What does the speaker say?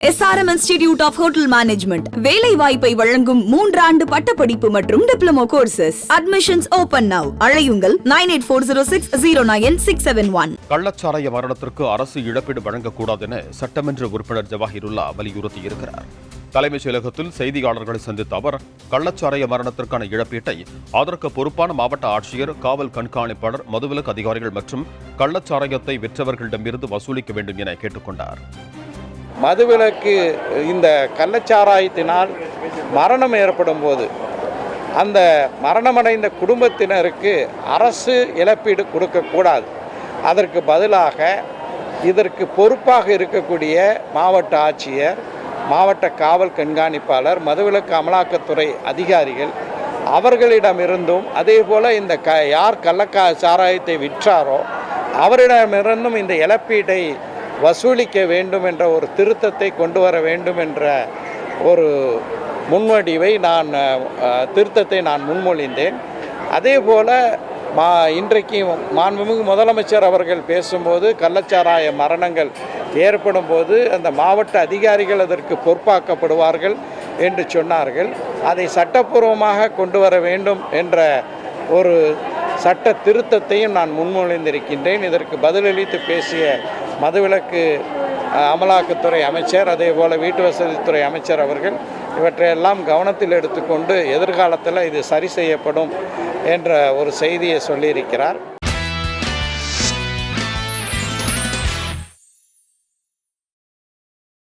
SRM Institute of Hotel Management வேலை வாய்ப்பை வழங்கும் 3 ஆண்டு பட்டப்படிப்பு மற்றும் diploma courses. Admissions open now. அழையுங்கள் 9840609671. கள்ளச்சாராய மரணத்திற்கு அரசு இழப்பீடு வழங்கக்கூடாது என சட்டமன்ற உறுப்பினர் ஜவாஹிருல்லா வலியுறுத்தியிருக்கிறார். தலைமைச் செயலகத்தில் செய்தியாளர்களை சந்தித்த அவர், கள்ளச்சாராய மரணத்திற்கான இழப்பீட்டை அதற்கு பொறுப்பான மாவட்ட ஆட்சியர், காவல் கண்காணிப்பாளர், மதுவிலக்கு அதிகாரிகள் மற்றும் கள்ளச்சாராயத்தை விற்றவர்களிடமிருந்து வசூலிக்க வேண்டும் என கேட்டுக்கொண்டார். மதுவிலக்கு இந்த கள்ளச்சாராயத்தினால் மரணம் ஏற்படும் போது அந்த மரணமடைந்த குடும்பத்தினருக்கு அரசு இழப்பீடு கொடுக்கக்கூடாது. அதற்கு பதிலாக இதற்கு பொறுப்பாக இருக்கக்கூடிய மாவட்ட ஆட்சியர், மாவட்ட காவல் கண்காணிப்பாளர், மதுவிலக்கு அமலாக்கத்துறை அதிகாரிகள் அவர்களிடமிருந்தும் அதே போல் இந்த யார் கள்ளச்சாராயத்தை விற்றாரோ அவரிடமிருந்தும் இந்த இழப்பீட்டை வசூலிக்க வேண்டும் என்ற ஒரு திருத்தத்தை கொண்டு வர வேண்டும் என்ற ஒரு முன்வடிவை திருத்தத்தை நான் முன்மொழிந்தேன். அதே போல் இன்றைக்கு மாண்புமிகு முதலமைச்சர் அவர்கள் பேசும்போது கள்ளச்சாராய மரணங்கள் ஏற்படும் போது அந்த மாவட்ட அதிகாரிகள் அதற்கு பொறுப்பாக்கப்படுவார்கள் என்று சொன்னார்கள். அதை சட்டப்பூர்வமாக கொண்டு வர வேண்டும் என்ற ஒரு சட்ட திருத்தத்தையும் நான் முன்மொழிந்திருக்கின்றேன். இதற்கு பதிலளித்து பேசிய மதுவிலக்கு அமலாக்கத்துறை அமைச்சர், அதே போல் வீட்டு வசதித்துறை அமைச்சர் அவர்கள் இவற்றையெல்லாம் கவனத்தில் எடுத்துக்கொண்டு எதிர்காலத்தில் இது சரி செய்யப்படும் என்ற ஒரு செய்தியை சொல்லியிருக்கிறார்.